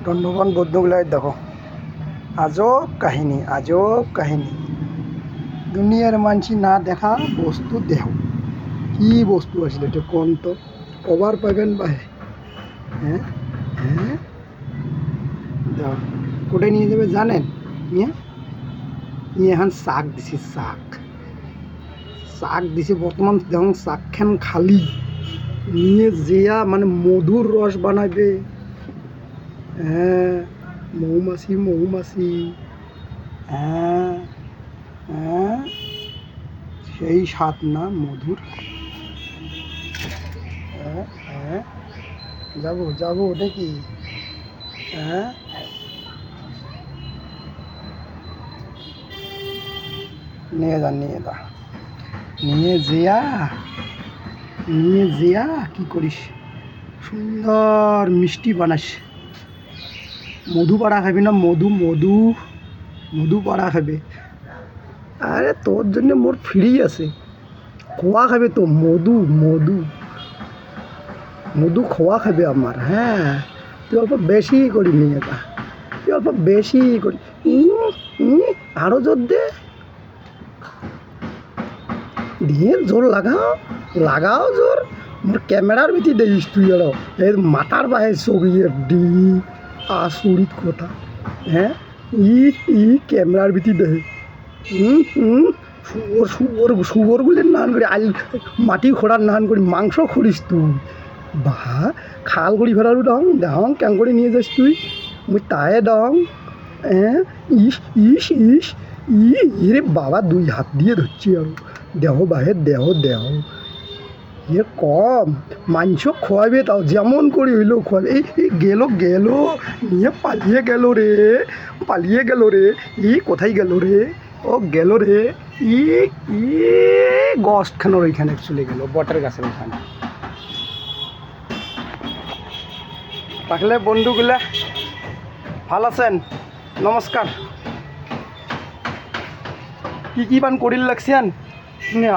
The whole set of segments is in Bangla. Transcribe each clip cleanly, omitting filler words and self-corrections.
ধন্যবাদ বন্ধুগুলাই দেখো আজব কাহিনী দুনিয়ার মানসি না দেখা বস্তু দেহ কি বস্তু আছিল এটা কোন তো কবার পাবেন ভাই হ্যাঁ হ্যাঁ দেখো কোথায় নিয়ে যাবে জানেন নিয়ে নিয়ে এখন শাক দিছি শাক দিছে বর্তমান দেখুন শাকখান খালি নিয়ে যেয়া মানে মধুর রস বানাবে হ্যাঁ মৌমাছি হ্যাঁ হ্যাঁ সেই স্বাদ না মধুর হ্যাঁ হ্যাঁ যাবো দেখি হ্যাঁ নিয়ে যা নিয়ে যেয়া কি করিস সুন্দর মিষ্টি বানাস মধু পাড়া খাবি না মধু পাড়া খাবে আরে তোর জন্য মোর ফ্রি আছে খোয়া খাবে তো মধু খোয়া খাবে আমার হ্যাঁ তুই অল্প বেশি করি নিয়ে যা তুই অল্প বেশি করি আরো জোর দিয়ে জোর লাগাও জোর মোর ক্যামেরার ভিতরে দেখিস তুই আরো এর মাথার বাহে ছবি ডি আসুরিত কথা হ্যাঁ ক্যামেরার ভিতরে দেখে শুয়োরগুলির নান করি মাটি খোঁড়ার নান করি মাংস খড়িস তুই বা খাল করি ফেরারু দং কেন করে নিয়ে যাস তুই মুই তায়ে দং হ্যাঁ ইস রে বাবা দুই হাত দিয়ে ধরছি আর দেহ বাহে দেহ এ কম মাংস খোয়াবে তাও যেমন করে হইলেও খোয়াবে এই গেল নিয়ে পালিয়ে গেল রে কোথায় গেল রে ও গেল রে গাছখানোর ওইখানে চলে গেল বটের গাছের ওইখানে তাহলে বন্ধুগুলা ভালো আছেন নমস্কার কি বান করিল লাগছেন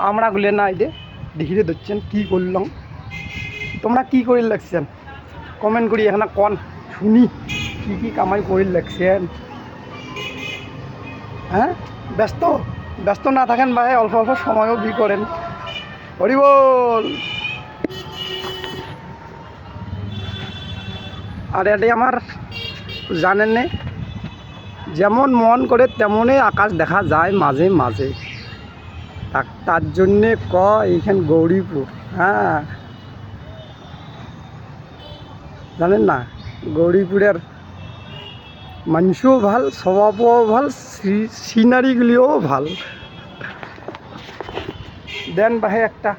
আমরা গুলে না দে দেখিতে ধরছেন কি করলাম তোমরা কি করিল লাগছেন কমেন্ট করি এখানে কন শুনি কি কামাই করিল লাগছেন হ্যাঁ ব্যস্ত না থাকেন ভাই অল্প সময়ও বি করেন হরি বল আর এটাই আমার জানেন নে যেমন মন করে তেমনই আকাশ দেখা যায় মাঝে তার জন্যে এইখান গৌরীপুর হ্যাঁ জানেন না গৌরীপুরের মানুষও ভাল স্বভাবও ভাল সিনারিগুলিও ভাল দেন বাহে একটা